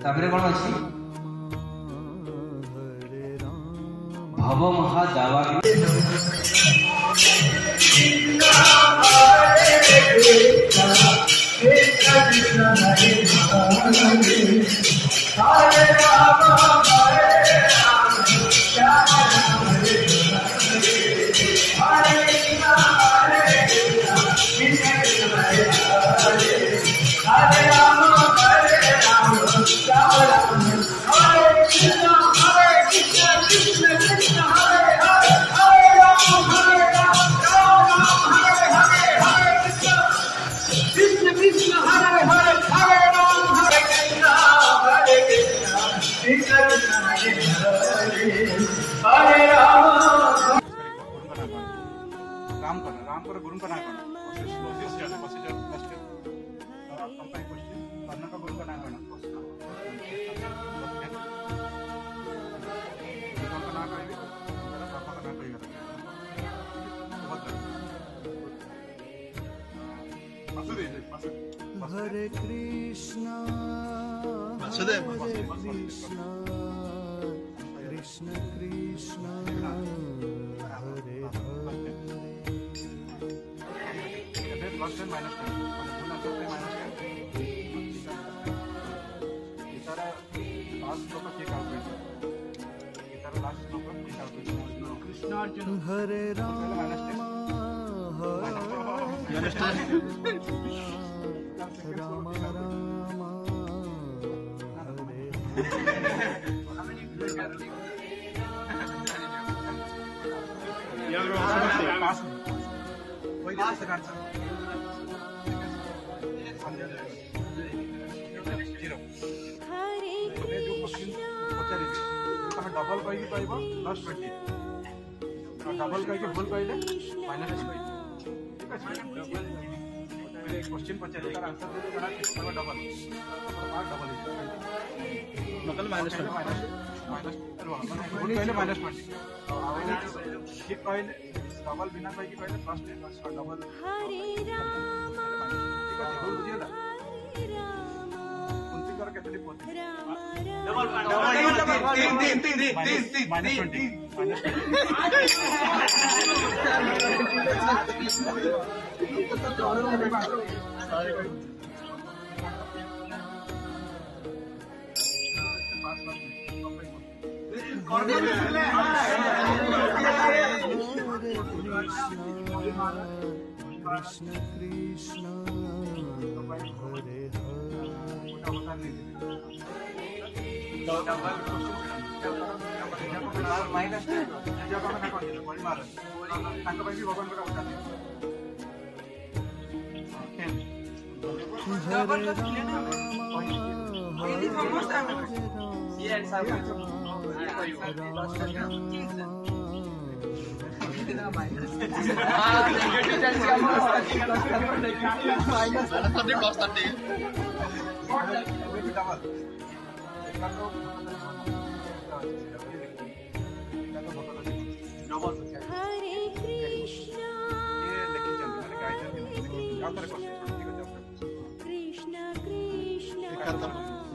तापरे कौन अच्छी भव महादावा राम कर गुरु का नाम करना गुरु का नाम करना हरे कृष्णा कृष्ण कृष्ण हरे हरे राम राम राम डबल कहीं प्लस 20 डबल कहीं भूल कहले माइनस 20 ठीक है क्वेश्चन पचारे तार आंसर दे जरा डबल डबल मतलब माइनस भूल कहले माइनस 20 ठीक कहले डबल बिना कहीं कहले प्लस 10 डबल ठीक है भूल बुझिएला केतली पोते डबल तीन माइनस 20 कृष्ण कृष्ण हरे माइनस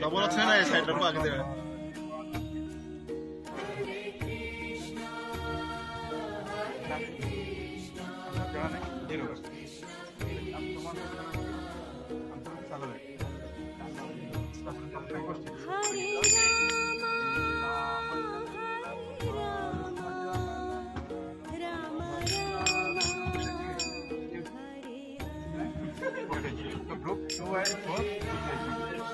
डबल अच्छे ना साइड को आगे देवे Group 2 and 4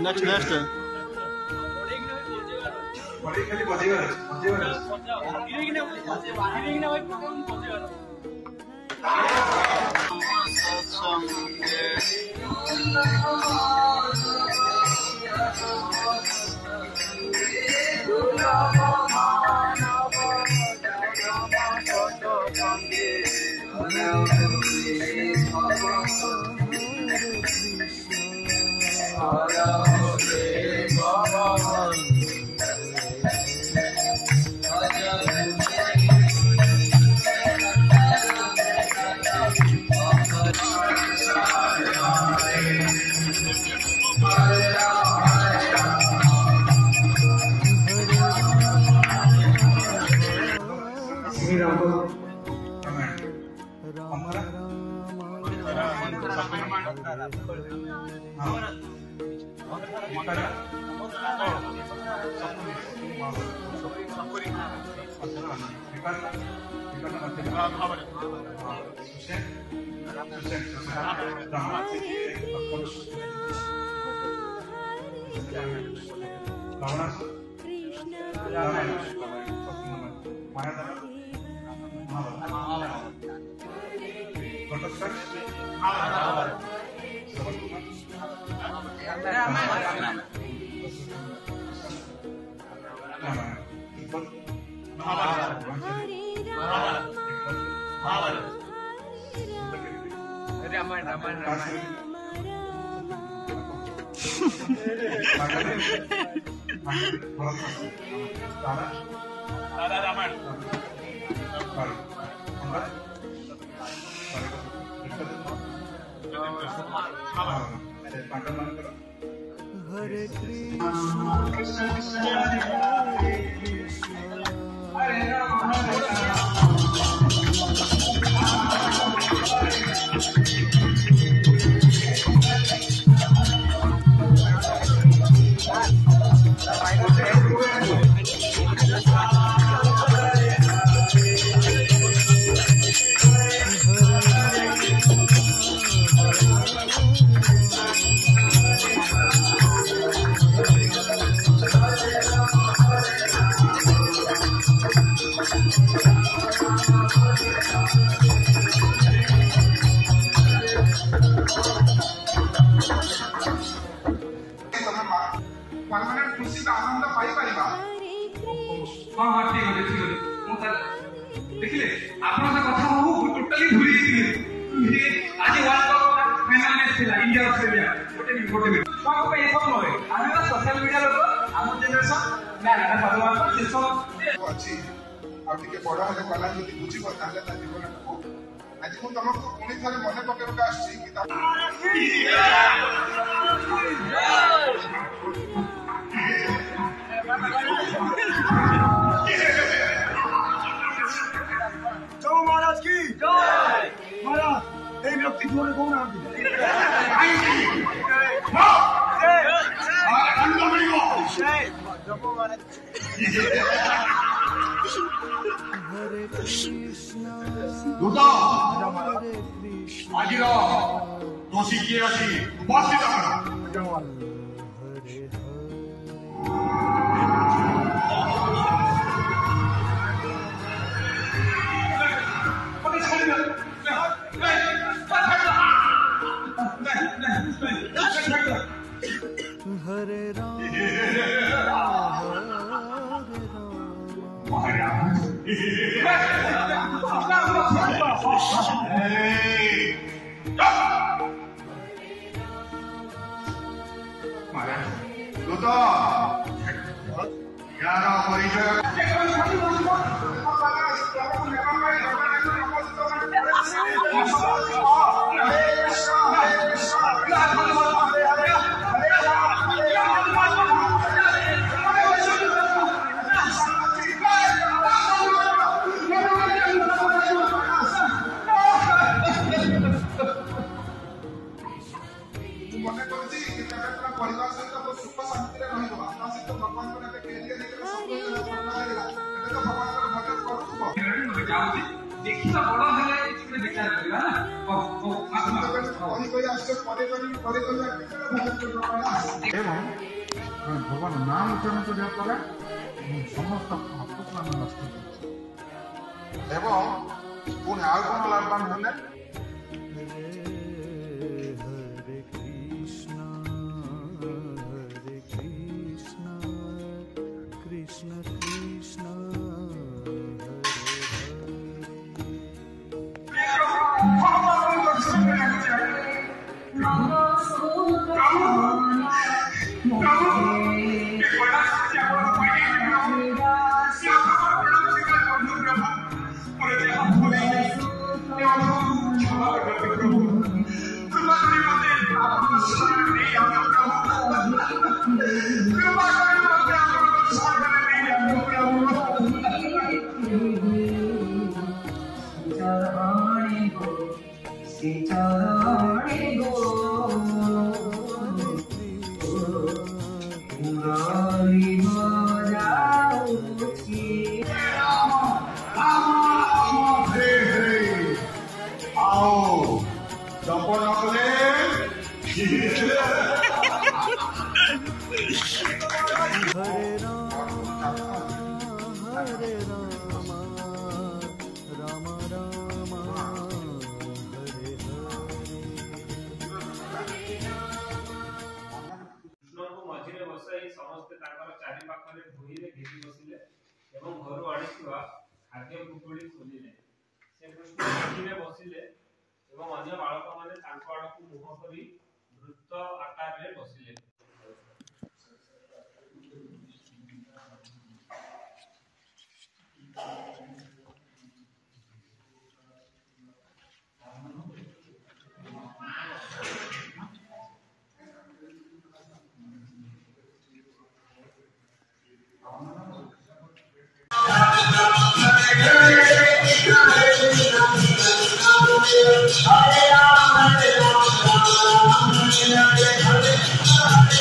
next Hare Krishna Hare Krishna Hare Rama देखिए आपन से कथा हो टोटली भूली आज वर्ल्ड कप फाइनल मैच थिला मीडिया ऑस्ट्रेलिया गोटे मिनिट सब पे सब नय आमे ना सोशल मीडिया लोक आम जनरेशन ना ना भगवान को से सब अछि आ टिके बडा हेले कला जति बुझिबो ताले ता जीवन को आज को तुमको पुणी थारे मने पकेबा आछि कि ता जय महाराज की जय महाराज ए व्यक्ति जोड़े कौन नाम दिया हरे कृष्ण दूता आजिरा दोषी किए अछि उपस्थित करा हरे राम दूता यार परिचय मने करछि कि तबे परिवार सहित सुख शांति रे रहिबो आपा सहित भगवान को नेते केलिए नेते सब लागला एबे तो भगवान को भजन करूबो जाउछि देखिला बड़ हेले इचके विचार करबा ना कोई कोई आश्चर्य करे भजन करबा एवं भगवान नाम उच्चारण करिया परे समस्त भक्तमान नष्ट एवं पुଣି ଆଉ କଣ ଲାଭବାନ ହେଲେ कृष्ण कृष्ण हरे राम राम राम हरे कृष्णको मझिरे बसाई समस्ते ताकर चारि पाखरे भूइरे घेरी बसिले एवं घरु आनिथिबा खाद्य पुकुड़ी खोलिले से कृष्ण मझिरे बसिले एवं अन्य बालक माने तांको आडकु मुह करी वृत्त आकार रे बसिले Hare Rama, Hare Rama, Rama Rama, Hare Hare.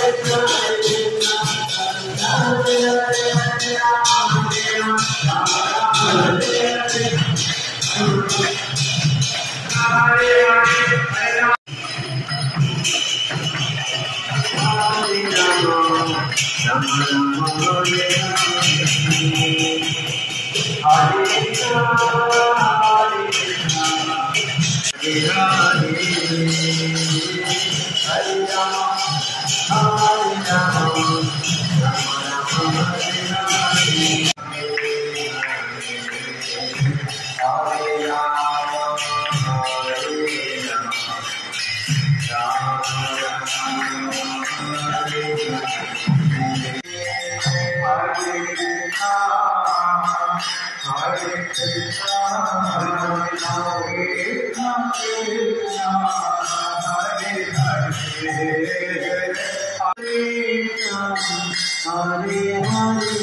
Hare Hare